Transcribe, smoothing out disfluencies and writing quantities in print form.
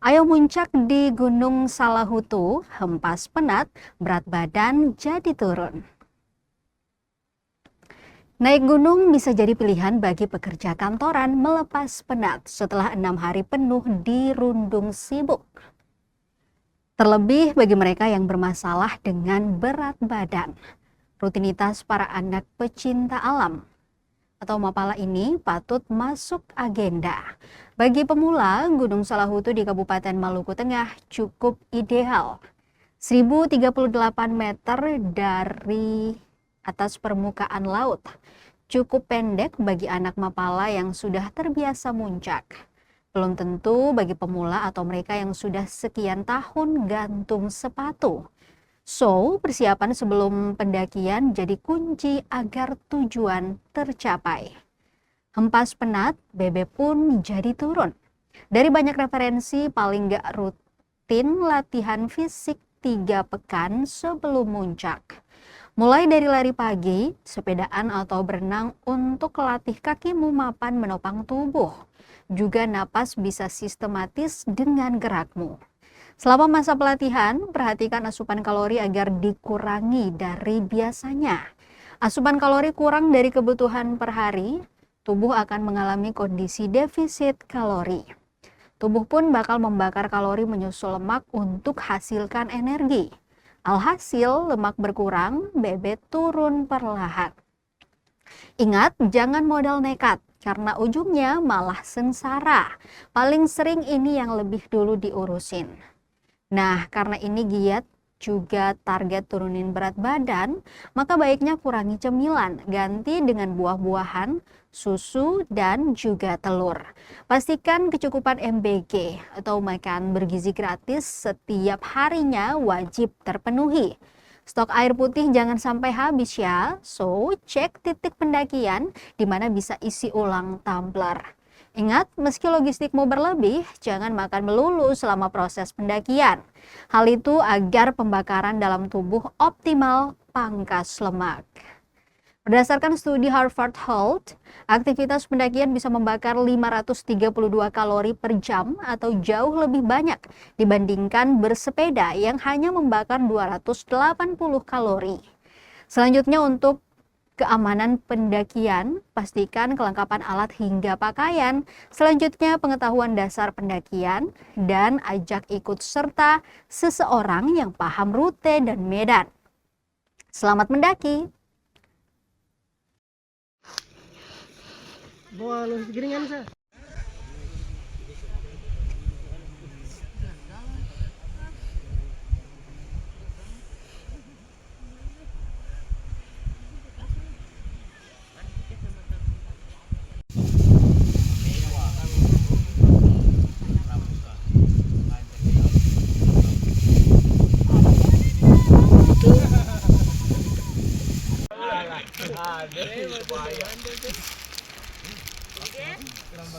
Ayo muncak di Gunung Salahutu, hempas penat, berat badan jadi turun. Naik gunung bisa jadi pilihan bagi pekerja kantoran melepas penat setelah 6 hari penuh dirundung sibuk. Terlebih bagi mereka yang bermasalah dengan berat badan. Rutinitas para anak pecinta alam atau mapala ini patut masuk agenda. Bagi pemula, Gunung Salahutu di Kabupaten Maluku Tengah cukup ideal. 1038 meter dari atas permukaan laut. Cukup pendek bagi anak mapala yang sudah terbiasa muncak. Belum tentu bagi pemula atau mereka yang sudah sekian tahun gantung sepatu. So, persiapan sebelum pendakian jadi kunci agar tujuan tercapai. Hempas penat, bebek pun jadi turun. Dari banyak referensi, paling gak rutin latihan fisik 3 pekan sebelum muncak. Mulai dari lari pagi, sepedaan atau berenang untuk latih kakimu mapan menopang tubuh. Juga napas bisa sistematis dengan gerakmu. Selama masa pelatihan, perhatikan asupan kalori agar dikurangi dari biasanya. Asupan kalori kurang dari kebutuhan per hari, tubuh akan mengalami kondisi defisit kalori. Tubuh pun bakal membakar kalori menyusul lemak untuk hasilkan energi. Alhasil, lemak berkurang, bebek turun perlahan. Ingat, jangan modal nekat, karena ujungnya malah sengsara. Paling sering ini yang lebih dulu diurusin. Nah, karena ini giat juga target turunin berat badan, maka baiknya kurangi cemilan, ganti dengan buah-buahan, susu, dan juga telur. Pastikan kecukupan MBG atau makan bergizi gratis setiap harinya wajib terpenuhi. Stok air putih jangan sampai habis ya, so cek titik pendakian di mana bisa isi ulang tumbler. Ingat, meski logistikmu berlebih, jangan makan melulu selama proses pendakian. Hal itu agar pembakaran dalam tubuh optimal pangkas lemak. Berdasarkan studi Harvard Health, aktivitas pendakian bisa membakar 532 kalori per jam atau jauh lebih banyak dibandingkan bersepeda yang hanya membakar 280 kalori. Selanjutnya untuk keamanan pendakian, pastikan kelengkapan alat hingga pakaian. Selanjutnya pengetahuan dasar pendakian dan ajak ikut serta seseorang yang paham rute dan medan. Selamat mendaki! Bawa lu segiringan sa. Ada